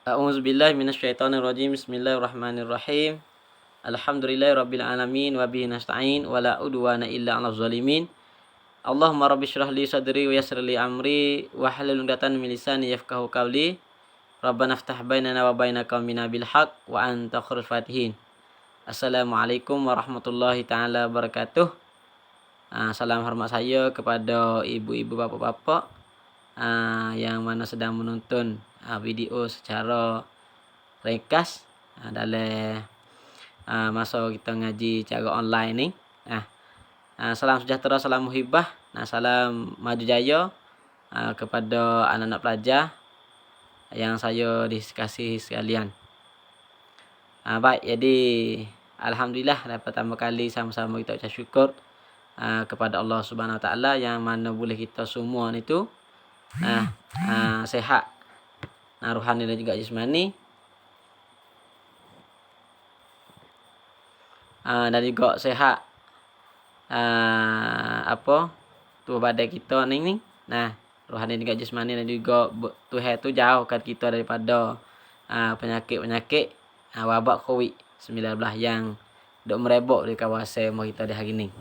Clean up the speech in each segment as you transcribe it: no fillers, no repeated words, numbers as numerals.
A'udzubillahi minasyaitonirrajim. Bismillahirrahmanirrahim. Alhamdulillahirabbil alamin wa bihi nasta'in wa la udwana illa 'alal zalimin. Allahumma rabbi shrah li sadri wa yassir li amri wa hlul 'uqdatam min lisani yafqahu qawli. Rabbana iftah bainana wa baina qaumina bil haqq wa anta khairul fatihin. Assalamualaikum warahmatullahi taala wabarakatuh. Salam hormat saya kepada ibu-ibu, bapak-bapak yang mana sedang menonton video secara ringkas dalam masa kita ngaji cara online ni. Salam sejahtera, salam muhibah, salam maju jaya kepada anak-anak pelajar yang saya dikasihi sekalian. Baik, jadi alhamdulillah dapat pertama kali sama-sama kita ucap syukur kepada Allah Subhanahu Wa Taala yang mana boleh kita semua ni tu sehat, rohani dan juga jasmani, dan juga sehat tubuh badan kita ni. Rohani dan juga jasmani, dan juga Tuhan tu jauhkan kita daripada penyakit-penyakit wabak COVID-19 yang dok merebak di kawasan kita di hari ni.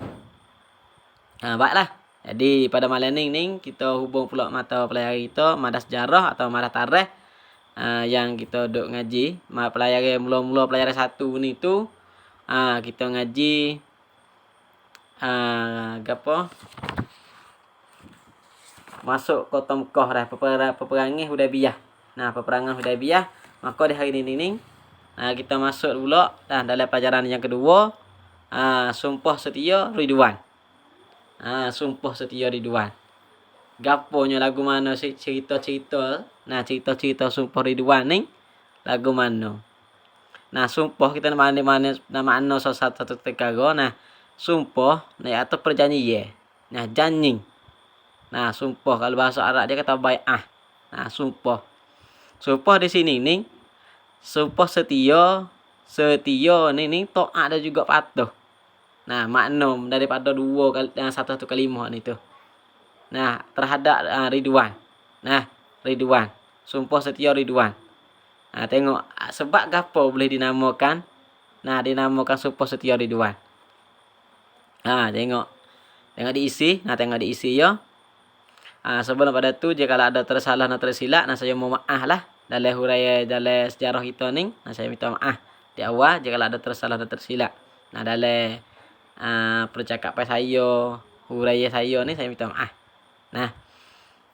Baiklah. Jadi pada malam ni kita hubung pula mata pelajaran kita, mata sejarah atau mata tarikh yang kita duk ngaji. Pelajaran mula-mula pelajaran 1 ni tu kita ngaji masuk kota Mekah dah, peperangan Hudaybiyah. Peperangan Hudaybiyah. Maka di hari ni kita masuk pula dalam pelajaran yang kedua, sumpah setia Ridwan. Sumpah setia Ridwan. Gaponya lagu mana cerita-cerita sumpah Ridwan ni lagu mana? Sumpah kita mana makna satu perkara. Sumpah ni atau perjanjian. Janji. Sumpah kalau bahasa Arab dia kata bai'ah. Sumpah. Sumpah di sini ni sumpah setia ni taat dan juga patuh. Makna daripada satu kalimah ni tu. Terhadap Ridwan. Ridwan. Sumpah setia Ridwan. Tengok sebab gapo boleh dinamakan dinamakan sumpah setia Ridwan. Tengok diisi, tengok diisi ya. Sebelum pada tu jika ada tersalah dan tersilap, saya mohon maaf lah dalam huraian dalam sejarah kita ni. Saya minta maaf di awal jika ada tersalah dan tersilap. Dalam percakapan saya, huraian saya ni saya minta maaf.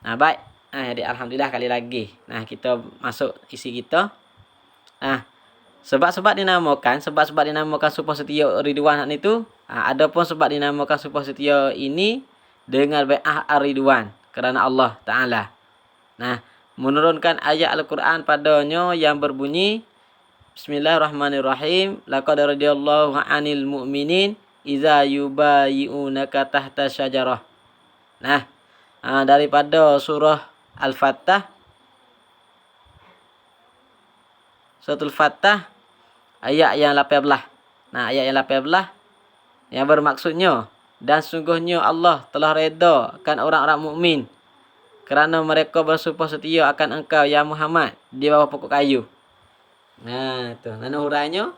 Baik. Jadi alhamdulillah kali lagi. Kita masuk isi kita. Sebab-sebab dinamakan sumpah setia Ridwan ni tu. Adapun sebab dinamakan sumpah setia ini dengan bai'ah Ridwan kerana Allah Taala menurunkan ayat Al-Quran padanya yang berbunyi Bismillahirrahmanirrahim. Laqad radiyallahu 'anil mu'minin iza yubayi'unaka tahta syajarah. Daripada surah Al-Fatah, Suratul Fatah ayat yang 18. Ayat yang 18 yang bermaksudnya, dan sungguhnya Allah telah redakan orang-orang mukmin kerana mereka bersumpah setia akan engkau ya Muhammad di bawah pokok kayu. Tu mana hurainya?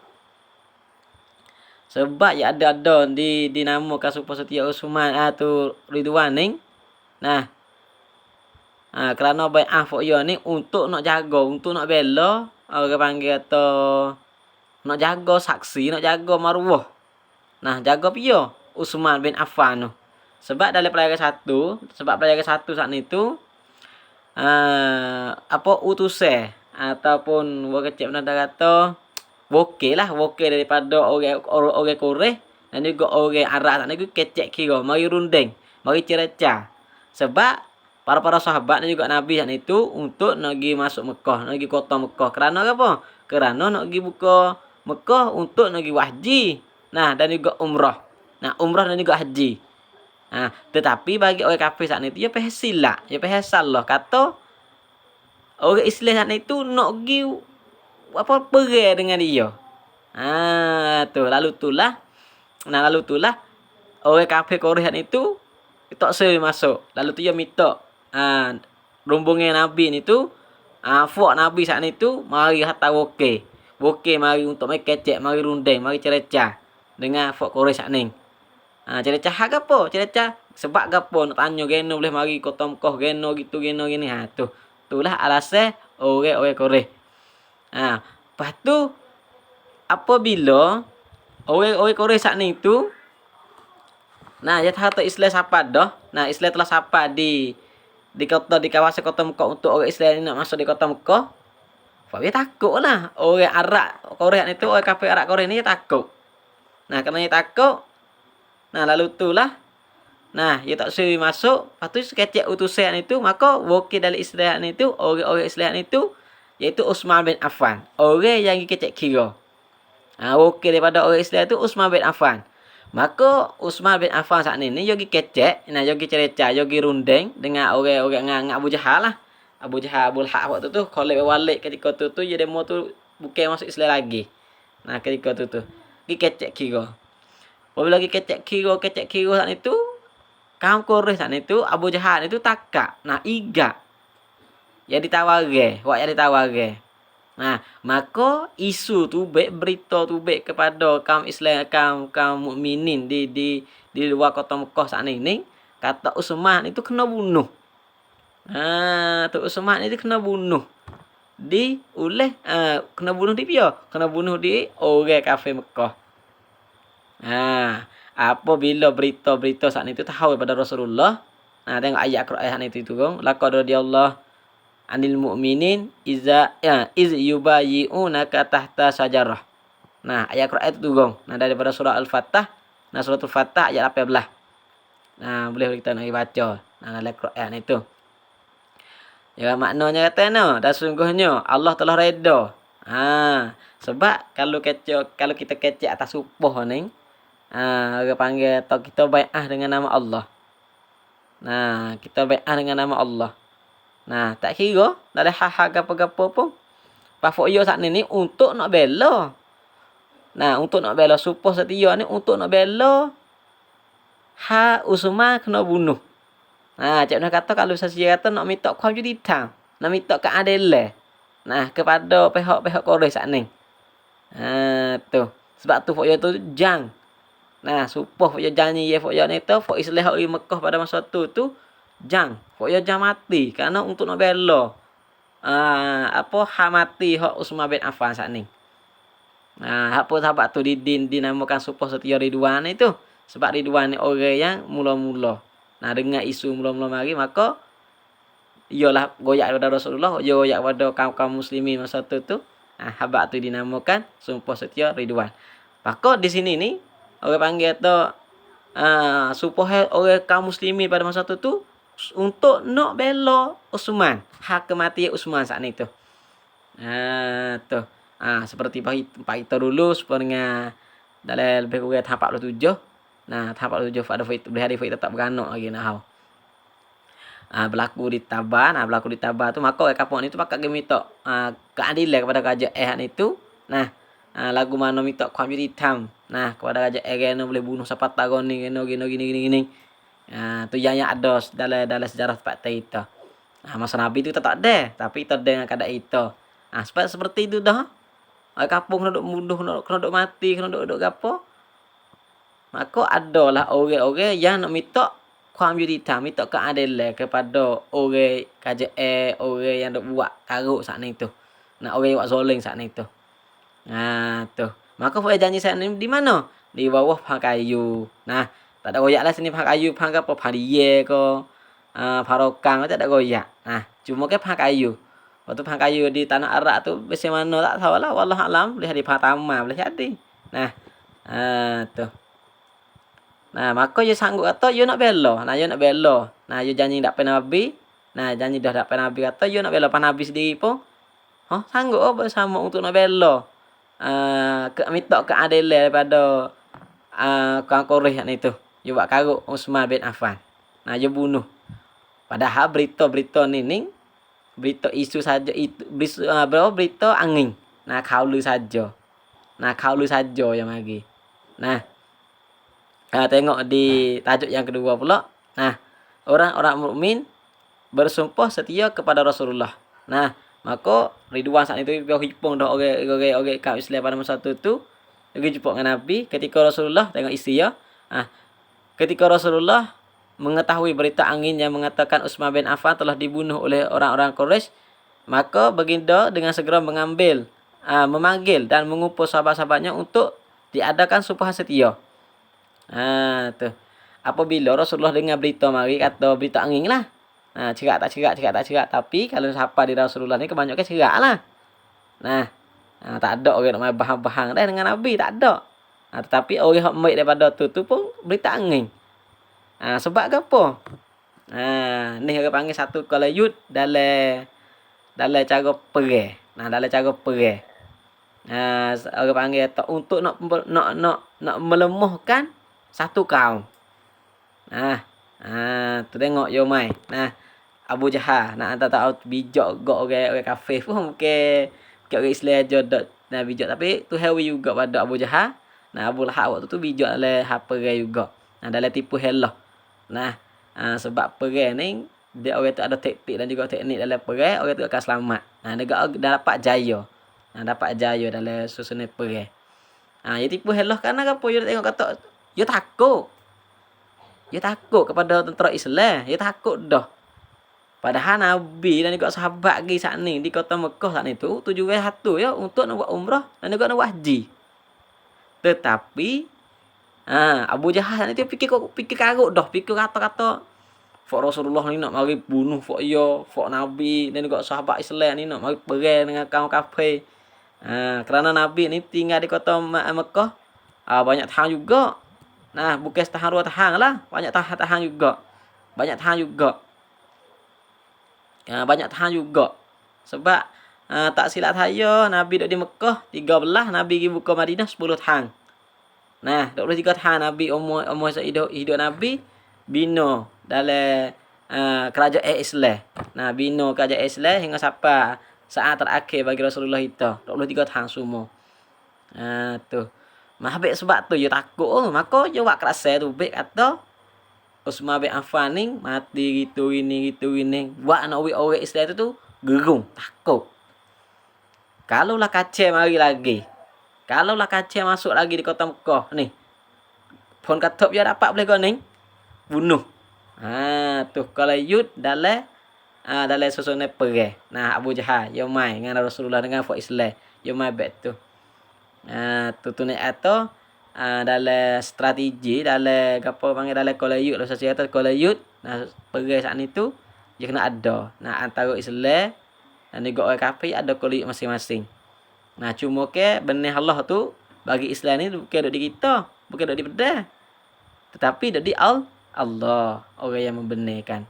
Sebab ya ada dinamakan sumpah setia Utsman tu Ridwan ni. Kerana bai'ah ya ni untuk nak jaga, untuk nak bela, orang panggil atau nak jaga saksi, nak jaga maruah. Jaga pia Utsman bin Affan tu. Sebab dalam pelajaran 1 saat ni tu utusan ataupun orang kecil mana kata wakil daripada orang Quraisy dan juga orang Arab sana ni kecek kira mari runding, mari cerca. Sebab para sahabat dan juga Nabi saat itu untuk nak pergi masuk Mekah, nak pergi kota Mekah. Kerana apa? Kerana nak pergi buka Mekah untuk nak pergi haji. Dan juga umrah. Umrah dan juga haji. Tetapi bagi orang kafir saat itu, dia silap. Dia salah. Kata, orang Islam saat itu nak pergi perang dengan dia. Lalu itulah orang kafir Quraisy itu tak seri masuk. Lalu tu dia minta rombongan Nabi ni tu Fuak Nabi saat itu mari hatta woke. Woke mari untuk mai kecek, mari rundeng, mari cerecah dengan fuak Quraisy saat ni. Cerecah gapo? Cerecah sebab gapo nak tanya geno boleh mari kota Mekah geno gitu geno gini. Itulah alasan orang-orang Quraisy. Lepas tu apabila orang-orang Quraisy saat ni tu dia tahu Islam sapa dah. Islam telah sapa di kawasan kota Mekah untuk orang Islam nak masuk di kota Mekah. Dia takutlah. Orang Arab Quraisy ni tu, orang kafir Arab Quraisy ni dia takut. Kerana dia takut, lalu itulah dia tak suri masuk. Lepas tu sekecek utusan itu, maka wakil dari Islam itu, orang-orang Islam itu, iaitu Utsman bin Affan. Orang yang kecek kira. Wakil daripada orang Islam itu Utsman bin Affan. Maka Utsman bin Affan saat ni yogi kecek, yogi cerecah, yogi rundeng dengan orang-orang dengan Abu Jahal lah. Abu Jahal Abul Haq waktu tu kolek balik ketika tu dia demo tu bukan masuk Islam lagi. Ketika tu gi kecek kira. Apabila gi kecek kira saat itu kaum Quraisy saat itu Abu Jahal itu takak. Iga. Ya ditawage, maka isu tu berita tu kepada kaum Islam, kaum mukminin di luar kota Mekah saat ni kata Utsman itu kena bunuh. Tu Utsman itu kena bunuh. Kena bunuh di dia, kena bunuh di orang kafir Mekah. Apabila berita-berita saat itu tahu kepada Rasulullah. Tengok ayat Quran itu tu, laqad radiyallahu anil mu'minin iz yubayyi'unaka tahta syajarah. Ayat Quran itu tu, daripada surah Al-Fatah. Surah Al-Fatah ayat 18. Boleh kita nak baca. Dalam Quran itu. Ya maknanya kata dah sungguhnya Allah telah redha. Sebab kalau kita kecek atas supoh ni, orang panggil atau kita bai'ah dengan nama Allah. Kita bai'ah dengan nama Allah. Tak kira dari hal-hal gapo-gapo pun. Pafok yo saat ni untuk nak bela. Untuk nak bela supoh setia ni untuk nak bela Utsman kena bunuh. Cik nak kata kalau saya kata nak minta kaum juditan, nak minta keadilan. Kepada pihak-pihak Quraisy saat ni. Tu. Sebab tu fok yo tu jang. Supoh fok yo janji ye fok yo ni tu fok Islam di Mekah pada masa tu jang. Fok yo jang mati kerana untuk nak bela mati hak Utsman bin Affan saat ni. Apa sahabat tu dinamakan supoh setia Ridwan itu. Sebab Ridwan ni orang yang mula-mula. Dengar isu mula-mula mari maka iyalah goyak kepada Rasulullah, goyak kepada kaum muslimin masa tu. Sahabat tu dinamakan sumpah setia Ridwan. Maka di sini ni orang panggil tu sumpah orang kaum muslimin pada masa tu untuk nak bela Utsman, hak kematian Utsman saat ni tu. Seperti Pak kita dulu sebenarnya dalam lebih kurang tahap 47. Tahap 47 pada boleh hari tetap beranak lagi berlaku di Tabah tu maka orang kampung ni tu pakat minta keadilan kepada kerajaan itu. Lagu mana minta kaum hitam kepada kerajaan boleh bunuh siapa tagon ni gini. Tu yang ada dalam sejarah tempat kita. Masa Nabi tu tak ada, tapi tak ada dengan keadaan itu. Sebab seperti itu dah. Orang kampung kena duk bunuh, kena duk mati, kena duk gapo. Maka adalah orang-orang yang nak minta kaum hitam, minta keadilan kepada orang kerajaan, orang yang duk buat karuk saat ni tu. Orang yang buat zoling saat ni tu. Tu. Maka boleh janji saat ni di mana? Di bawah pohon kayu. Tak ada goyak lah sini pohon kayu, pohon apa? Pohon dia ke, parokang tak ada goyak. Cuma ke pohon kayu. Waktu pohon kayu di tanah Arab tu biasa mana tak tahu lah. Wallah alam boleh di pohon tamar, boleh jadi. Tu. Maka dia sanggup kata dia nak bela. Dia nak bela. Dia janji tak pernah Nabi. Janji dah tak pernah Nabi kata dia nak bela pan Nabi sendiri pun. Sanggup bersama untuk nak bela. Minta keadilan daripada kaum Quraisy ni tu. Dia buat karuk Utsman bin Affan. Dia bunuh. Padahal berita-berita ni berita isu saja itu berita angin. Kaulu saja. Kaulu saja yang lagi. Tengok di tajuk yang kedua pula. Orang-orang mukmin bersumpah setia kepada Rasulullah. Maka Ridwan saat itu dia hipung dah orang kaum Islam pada masa tu lagi jumpa dengan Nabi ketika Rasulullah tengok isteri ya. Ketika Rasulullah mengetahui berita angin yang mengatakan Utsman bin Affan telah dibunuh oleh orang-orang Quraisy, maka baginda dengan segera memanggil dan mengumpul sahabat-sahabatnya untuk diadakan sumpah setia. Tu. Apabila Rasulullah dengar berita mari kata berita angin lah. Cerak tak cerak. Tapi kalau siapa di Rasulullah ni kebanyakan cerak lah. Tak ada orang nak main bahang-bahang dah dengan Nabi, tak ada. Tetapi orang yang baik daripada tu pun berita angin. Sebab ke apa? Ni orang panggil satu qalayut dalam cara perang. Dalam cara perang. Orang panggil untuk nak melemahkan satu kaum. Tu tengok yo mai. Abu Jahal nak tahu bijak gak orang kafir pun bukan orang Islam je dak bijak, tapi tu hewi juga pada Abu Jahal. Abu Lahab waktu tu bijak dalam perang juga. Dalam tipu helah. Sebab perang ni dia orang tu ada taktik dan juga teknik dalam perang, orang tu akan selamat. Negara dah dapat jaya. Dapat jaya dalam susunan perang. Dia tipu helah kerana apa? Dia tengok kata dia takut. Dia takut kepada tentera Islam. Dia takut dah. Padahal Nabi dan juga sahabat lagi saat ni di kota Mekah saat ni tu tujuan satu ya untuk nak buat umrah dan juga nak buat haji. Tetapi Abu Jahal saat ni dia fikir karut dah, fikir kata-kata fak Rasulullah ni nak mari bunuh fak Nabi dan juga sahabat Islam ni nak mari perang dengan kaum kafir. Kerana Nabi ni tinggal di kota Mekah banyak tahan juga. Bukan tahan 2 tahan lah, banyak tahan juga. Banyak tahan juga. Sebab tak silap saya Nabi duduk di Mekah 13, Nabi pergi buka Madinah 10 tahun. 23 tahun Nabi umur hidup Nabi bina dalam kerajaan Islam. Bina kerajaan Islam hingga sampai saat terakhir bagi Rasulullah itu 23 tahun semua. Tu. Habis sebab tu dia takut. Maka dia buat kerasa tu baik kata Utsman bin Affan ni mati gitu ini. Buat nak orang Islam tu gerung, takut. Kalaulah kacau mari lagi. Kalaulah kacau masuk lagi di kota Mekah ni. Pun kata dia dapat boleh kau ni bunuh. Tu kalau yud dalam susunan perang. Abu Jahal dia mai dengan Rasulullah dengan fak Islam. Dia mai back tu. Tu ni atau dalam strategi dalam apa panggil dalam kolayut lah saya kata kolayut perang saat ni tu dia kena ada antara Islam dan juga orang kafir ada kolayut masing-masing. Cuma ke benih Allah tu bagi Islam ni bukan duduk di kita, bukan duduk di pedang, tetapi duduk di Allah, orang yang membenihkan.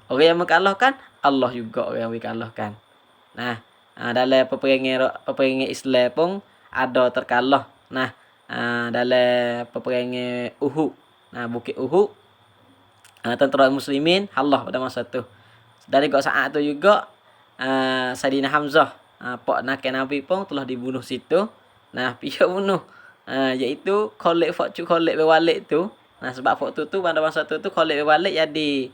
Orang yang mengalahkan Allah juga orang yang dikalahkan. Dalam peperangan Islam pun ada terkalah. Dalam peperangan Uhud, bukit Uhud, tentera muslimin Allah pada masa tu. Dari saat tu juga Saidina Hamzah pak nak Nabi pun telah dibunuh situ. Dia bunuh iaitu Khalid bin Walid tu. Sebab waktu tu pada masa tu Khalid bin Walid jadi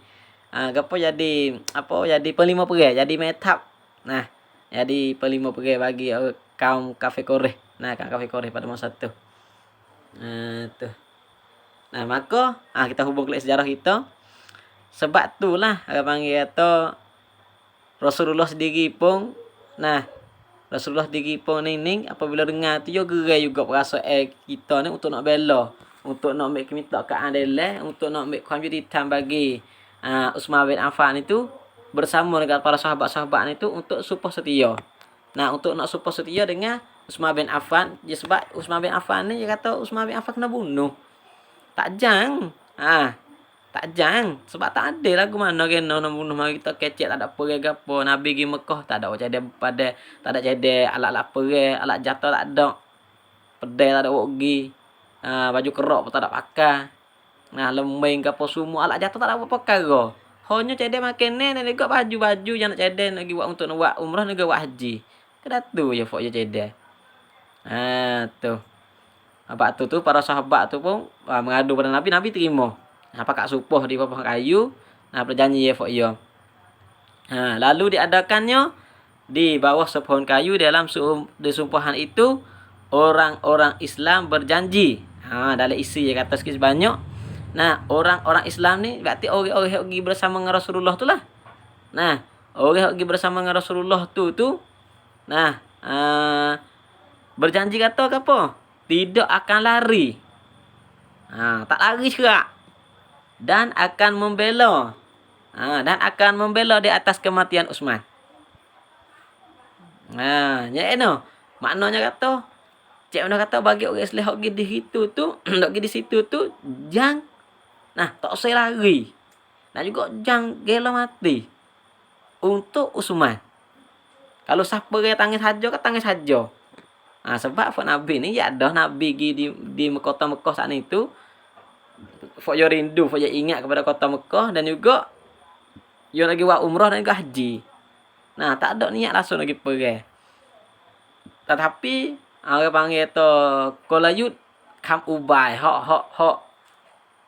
jadi penglima perang, jadi metap. Jadi penglima perang bagi kaum kafir Quraisy. Kaum kafir Quraisy pada masa tu. Tu. Maka kita hubung ke sejarah kita. Sebab itulah orang panggil kata Rasulullah sendiri pun ning apabila dengar tu dia gerai juga perasaan kita ni untuk nak bela, untuk nak ambil minta keadilan, untuk nak ambil kejujuran bagi Utsman bin Affan itu bersama dengan para sahabat-sahabat itu untuk sumpah setia. Untuk nak sumpah setia dengan Utsman bin Affan, sebab Utsman bin Affan ni dia kata Utsman bin Affan kena bunuh. Tak jang. Tak jang. Sebab tak ada lagu mana kena nak bunuh mari kita kecek tak ada perang ke apa. Nabi pergi Mekah tak ada jadi pada tak ada jadi alat-alat perang, alat jatuh tak ada. Pedang tak ada pergi. Baju kerok pun tak ada pakai. Lembing ke apa semua alat jatuh tak ada apa perkara. Hanya jadi makan ni dan juga baju-baju yang nak jadi nak buat untuk nak buat umrah nak buat haji. Kedah tu je fok je jadi. Tu. Abang tu para sahabat tu pun mengadu pada Nabi, Nabi terima. Pakai supoh di bawah kayu, berjanji ya fok ya. Lalu diadakannya di bawah sepohon kayu dalam sumpahan itu orang-orang Islam berjanji. Dalam isi dia kata sikit banyak. Nah, orang-orang Islam ni berarti orang-orang yang pergi bersama dengan Rasulullah tu lah. Nah, orang yang pergi bersama dengan Rasulullah tu nah, berjanji kata apa? Tidak akan lari. Tak lari serak. Dan akan membela. Dan akan membela di atas kematian Utsman. Ya no. Maknanya kata, cik mana kata bagi orang Islam pergi di situ tu, nak pergi di situ tu, jangan tak usah lari. Dan juga jangan gila mati untuk Utsman. Kalau siapa yang tangis saja, kan tangis saja. Sebab Nabi ni ya dah Nabi pergi di kota Mekah saat itu, yo rindu, yo ingat kepada kota Mekah dan juga yo lagi buat umrah dan juga haji. Tak ada niat langsung lagi pergi. Tetapi orang panggil tu kolayut kam ubai hok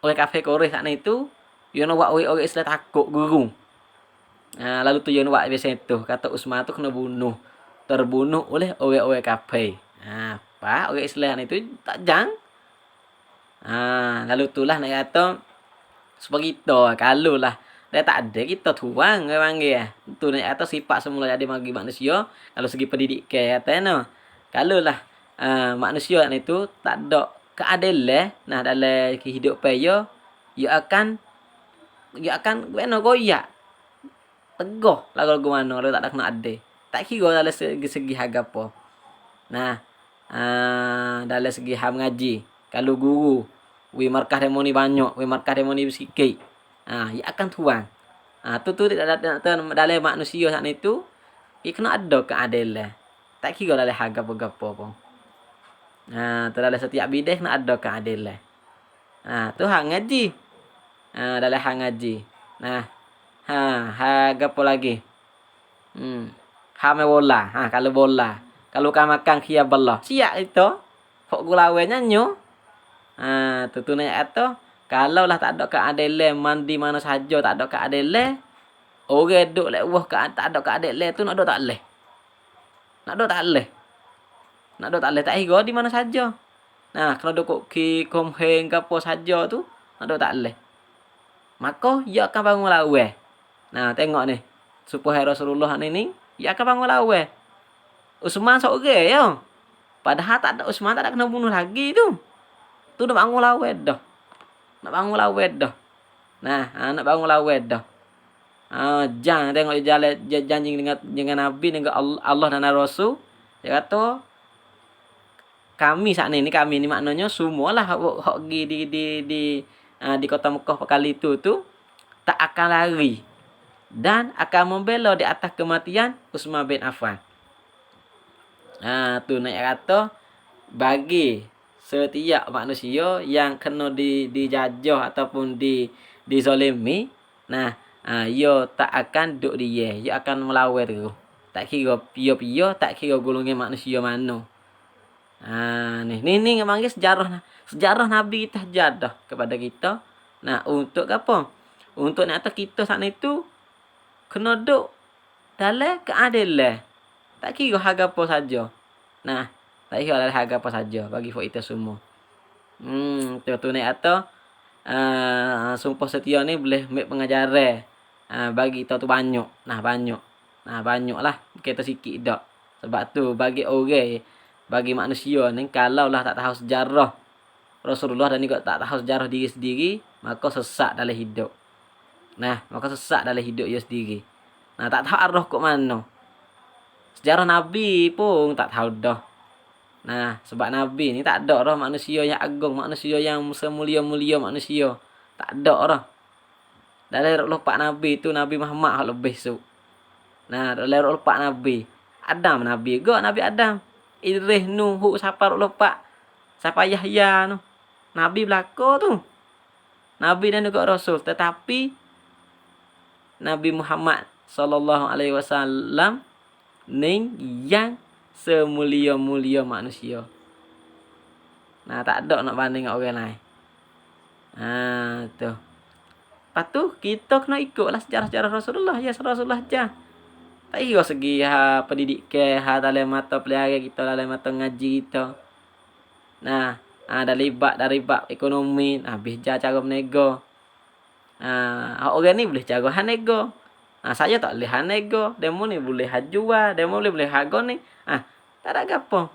oleh kafir Quraisy saat itu yo nak buat orang Islam takut gurung. Lalu tu yo nak buat biasa itu kata Utsman tu kena terbunuh oleh orang-orang kafir. Pak orang Islam itu tak jang. Lalu itulah nak kata seperti itu. Kalau lah dia tak ada kita tuang orang panggil. Itu nak kata sifat semula jadi bagi manusia kalau segi pendidikan kata kalau lah manusia itu tak ada keadilan dalam kehidupan dia akan goyak tegoh lah kalau mana kalau tak ada kena ada. Tak kira dalam segi harga apa. Dalam segi ham ngaji. Kalau guru, markah demo ni banyak, markah demo ni sikit. Ia akan tuang. Tu dalam manusia saat itu, ia kena ada keadilan. Tak kira dalam harga apa pun. Dalam setiap bidang kena ada keadilan. Tu hang ngaji. Dalam hang ngaji. Harga apa lagi? Hame bola. Kalau bola. Kalau kau makan kia belah. Siap itu. Hok gulawe nyanyo. Tu nak kata. Kalau lah tak ada keadilan. Mandi mana saja tak ada keadilan. Orang duduk lek wah tak ada keadilan tu nak ada tak leh. Nak ada tak leh. Nak ada tak leh. Tak hira di mana saja. Kalau duduk ki komheng ke apa saja tu. Nak ada tak leh. Maka ia akan bangun lawe. Tengok ni. Supaya Rasulullah ni. Ia akan bangun lawe. Utsman seorang ya. Padahal tak ada Utsman tak ada kena bunuh lagi tu. Tu nak bangun lawe dah. Nak bangun lawe dah. Nak bangun lawe dah. Jangan tengok jalan janji dengan Nabi dengan Allah dan Rasul. Dia kata kami saat ni maknanya semualah hok di kota Mekah kali itu tak akan lari dan akan membela di atas kematian Utsman bin Affan. Tu nak kata bagi setiap manusia yang kena dijajah ataupun dizalimi, ia tak akan duduk dia, ia akan melawan terus. Tak kira pia-pia, tak kira golongan manusia mana. Ni panggil sejarah Nabi kita jadah kepada kita. Untuk apa? Untuk nak kata kita saat itu kena duduk dalam keadilan. Tak kira harga apa saja. Tak kira dalam harga apa saja bagi kita semua. Tu nak kata sumpah setia ni boleh ambil pengajaran. Bagi kita tu banyak. Banyak lah. Kita sikit dak. Sebab tu bagi orang, bagi manusia ni kalau lah tak tahu sejarah Rasulullah dan juga tak tahu sejarah diri sendiri, maka sesat dalam hidup. Maka sesat dalam hidup dia sendiri. Tak tahu arah kok mana. Sejarah Nabi pun tak tahu dah. Sebab Nabi ni tak ada dah manusia yang agung, manusia yang semulia-mulia manusia. Tak ada dah. Dalam lupa Nabi tu Nabi Muhammad lebih su. Dalam lupa Nabi. Adam Nabi juga Nabi Adam. Idris, Nuh, siapa lupa. Siapa Yahya tu. Nabi belaka tu. Nabi dan juga Rasul. Tetapi Nabi Muhammad SAW ni yang semulia-mulia manusia. Tak ada nak banding dengan orang lain. Tu. Lepas tu kita kena ikutlah sejarah-sejarah Rasulullah. Ya Rasulullah je. Tak kira segi pendidikan, dalam mata pelihara kita, dalam mata ngaji kita. Nah, dari bab ekonomi, belajar cara berniaga. Orang ni boleh cara nego. Saya tak boleh nego. Demo ni boleh jual, demo boleh harga ni. Tak ada gapo.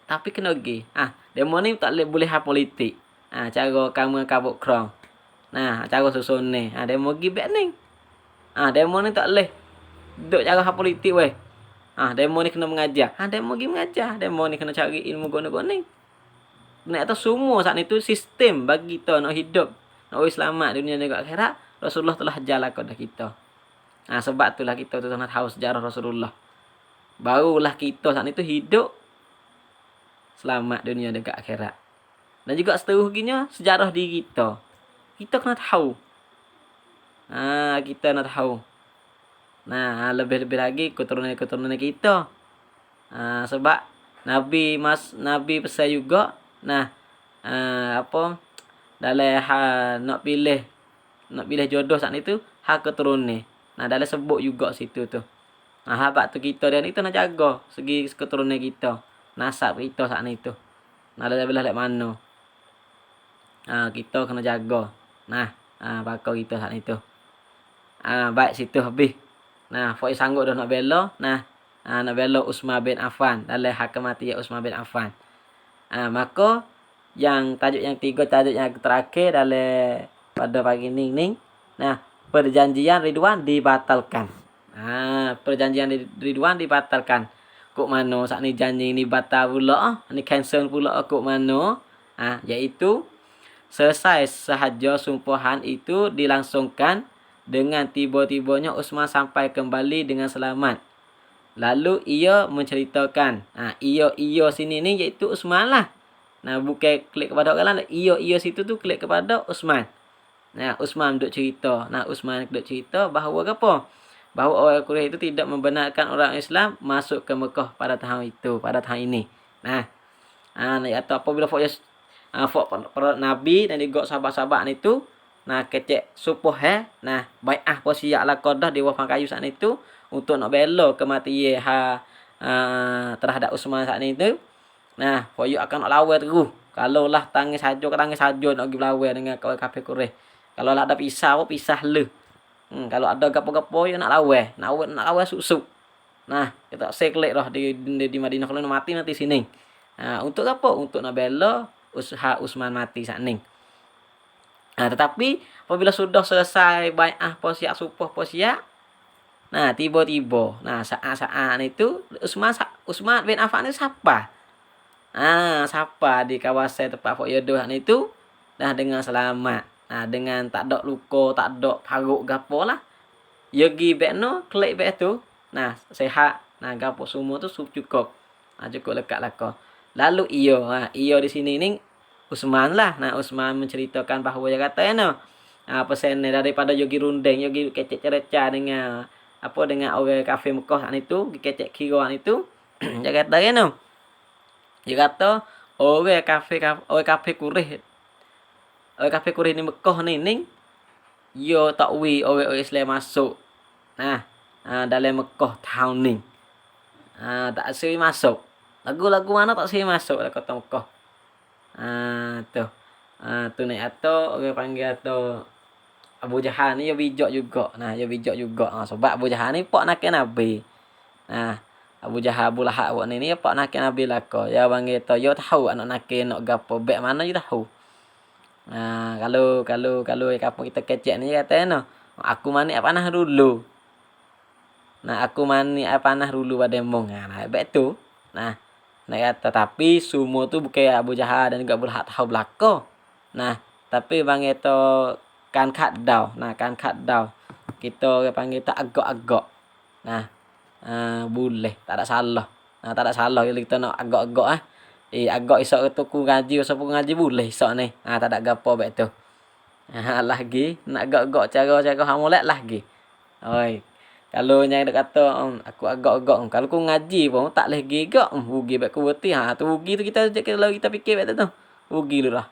Tapi kena pergi. Demo ni tak boleh politik. Cara kamu kabut kerang. Cara susun ni. Demo pergi back ni. Demo ni tak boleh duk cara politik weh. Demo ni kena mengajar. Demo pergi mengajar. Demo ni kena cari ilmu guna-guna ni. Nak atas semua saat itu sistem bagi kita nak hidup, nak selamat dunia dan akhirat, Rasulullah telah jalankan dah kita. Sebab itulah kita tu nak tahu sejarah Rasulullah. Barulah kita saat itu hidup selamat dunia dan akhirat. Dan juga seterusnya sejarah diri kita. Kita kena tahu. Kita nak tahu. Lebih-lebih lagi keturunan-keturunan kita. Sebab Nabi pesan juga. Dalam nak pilih jodoh saat itu keturunan. Dalam sebut juga situ tu. Habak tu kita dan itu nak jaga segi keturunan kita, nasab kita saat itu. Dalam belah mana. Kita kena jaga. Bakal kita saat itu. Baik situ habis. Fai sanggup dah nak bela. Nak bela Utsman bin Affan dalam hak kematian Utsman bin Affan. Maka yang tajuk yang tiga, tajuk yang terakhir dalam pada pagi ni. Perjanjian Ridwan dibatalkan. Perjanjian Ridwan dibatalkan. Kok mana saat ni janji ni batal pula, ni cancel pula kok mana? Iaitu selesai sahaja sumpahan itu dilangsungkan dengan tiba-tibanya Utsman sampai kembali dengan selamat. Lalu ia menceritakan, ia sini ni iaitu Utsman lah. Bukan klik kepada orang lain. Ia situ tu klik kepada Utsman. Utsman duk cerita. Utsman duk cerita bahawa apa? Bahawa orang Quraisy itu tidak membenarkan orang Islam masuk ke Mekah pada tahun itu, pada tahun ini. Atau apabila para Nabi dan juga sahabat-sahabat itu kecek supuh bai'ah posiak lah qadah di wafang kayu saat itu untuk nak bela kematian terhadap Utsman saat itu. Koyok akan nak lawan terus. Kalau lah tangis saja nak pergi lawan dengan kawan kafir Quraisy. Kalau lah ada pisah le. Kalau ada gapo-gapo nak lawan. Nak lawan susuk. Kita seklik dah di Madinah, kalau nak mati sini. Untuk apa? Untuk nak bela Utsman mati saat ni. Tetapi apabila sudah selesai bai'ah posiak supuh posiak, tiba-tiba saat itu Utsman bin Affan ni siapa? Siapa di kawasan tempat Fort Yodo itu dengan selamat. Dengan tak ada luka, tak ada paruk gapo lah. Yogi bekno klik bek tu. Sehat. Gapo semua tu cukup. Cukup lekat laka. Lalu ia di sini ni Utsman lah. Utsman menceritakan bahawa dia kata pesan daripada Yogi Rundeng, Yogi kecek cerca dengan dengan orang kafir Mekah itu, kecek kiraan itu. Dia kata dia kata orang kafir Quraisy. Orang kafir Quraisy ni Mekah ni yo takwi orang Islam masuk. Dalam Mekah tahun ni. Tak seri masuk. Lagu-lagu mana tak seri masuk dalam kota Mekah. Tu ni atau orang panggil atau Abu Jahal ni dia bijak juga. Dia bijak juga. Sebab Abu Jahal ni pak nak Nabi. Abu Jahal, Abu Lahab ni pak nak Nabi laka. Dia panggil tu, dia tahu anak nak nak gapo bek mana dia tahu. Kalau kampung kita kecek ni kata aku mani panah dulu. Aku mani panah dulu pada mong. Bek tu. Nak kata tapi semua tu bukan Abu Jahal dan juga Abu Lahab tahu belaka. Tapi panggil tu kan kat dau. Kan kat dau. Kita panggil tak agak-agak. Boleh, tak ada salah. Tak ada salah kalau kita nak agak-agak agak esok tu ku ngaji, esok ku ngaji boleh esok ni. Tak ada gapo bek tu. Lagi nak agak-agak cara-cara hamulat lagi. Oi. Kalau yang dia kata aku agak-agak, kalau ku ngaji pun tak leh gigak, rugi bek ku berti. Tu rugi tu kita kalau kita fikir bek tu. Rugi lu lah.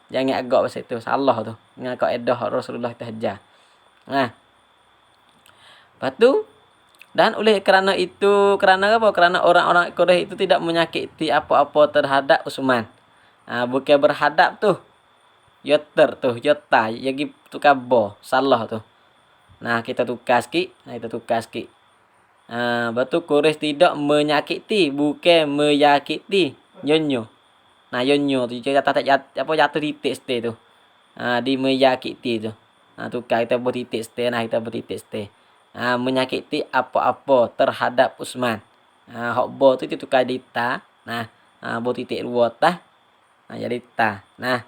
Jangan agak pasal tu, salah tu. Dengan kaedah Rasulullah kita hajar. Lepas tu, dan oleh kerana itu, kerana apa? Kerana orang-orang Quraisy itu tidak menyakiti apa-apa terhadap Utsman. Bukan berhadap tu. Yoter tu, yota, yagi tukar bo, salah tu. Nah, kita tukar sikit. Betul Quraisy tidak menyakiti, bukan meyakiti. Nyonyo. Nah, nyonyo tu jatuh titik stay tu. Di meyakiti tu. Tukar kita buat titik stay, kita buat titik stay. Menyakiti apa-apa terhadap Utsman. Hok bo tu tukar dita. Nah, buat titik dua tah. Jadi ta. Nah,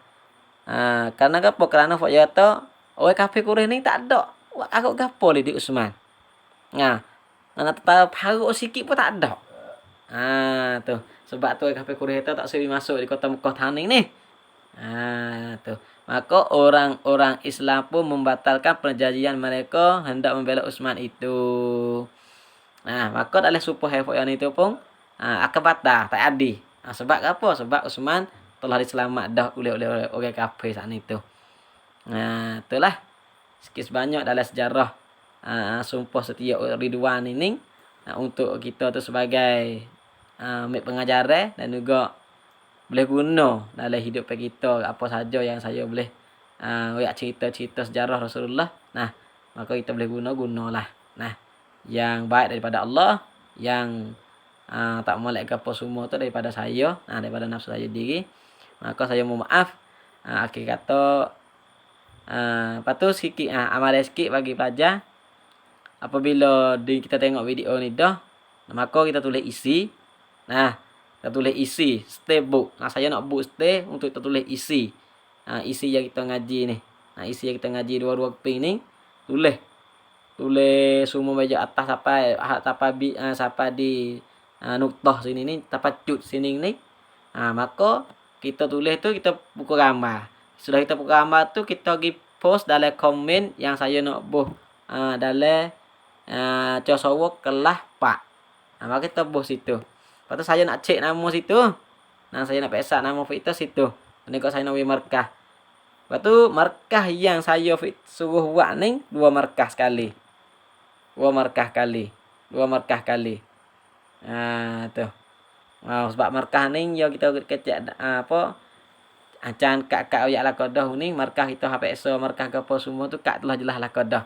karena apa? Kerana fak jatuh, kafe Quraisy ni tak ada. Aku gapo di Utsman. Mana tetap haruk sikit pun tak ada. Tu. Sebab tu kafe Quraisy tak seri masuk di kota Mekah Taning ni. Tu. Maka orang-orang Islam pun membatalkan perjanjian mereka hendak membela Utsman itu. Maka dalam supo hefoyan itu pun akan batal, tak adi. Sebab apa? Sebab Utsman telah diselamat dah oleh orang kafir saat itu. Itulah sikit sebanyak dalam sejarah sumpah setia Ridwan ini untuk kita tu sebagai pengajaran dan juga boleh guna dalam hidup kita apa saja yang saya boleh cerita-cerita sejarah Rasulullah. Maka kita boleh gunalah. Yang baik daripada Allah, yang tak molek ke apa semua tu daripada saya, daripada nafsu saya sendiri. Maka saya mohon maaf. Akhir kata lepas tu sikit amal sikit bagi pelajar. Apabila kita tengok video ni dah, maka kita tulis isi. Kita tulis isi stay book. Saya nak book stay untuk kita tulis isi. Isi yang kita ngaji ni. Isi yang kita ngaji dua-dua keping ni tulis semua meja atas sampai di nuktah sini ni, sampai cut sini ni. Maka kita tulis tu, kita buka gambar. Sudah kita buka gambar tu, kita pergi post dalam komen yang saya nak buh dalam Cosowo kelas Pak. Maka kita buh situ. Lepas tu saya nak cek nama situ. Saya nak pesak nama kita situ. Ni kalau saya nak beri markah. Lepas tu markah yang saya suruh buat ni 2 markah sekali. 2 markah kali. Tu. Sebab markah ni yo kita kecek acan kak oyak lah kodah ni markah kita HPSO markah ke apa semua tu kak telah jelas lah kodah.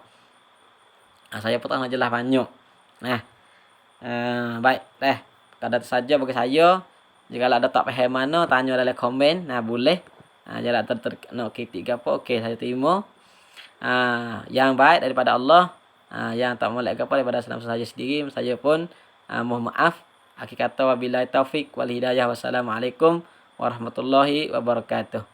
Saya pun tak jelas banyak. Baik deh. Kada saja bagi saya. Jika ada tak faham mana tanya dalam komen. Boleh. Jika nak kritik ke apa okey saya terima. Yang baik daripada Allah, yang tak molek ke apa daripada senang saya sendiri, saya pun mohon maaf. Akhir kata wabillahi taufik wal hidayah. Wassalamualaikum warahmatullahi wabarakatuh.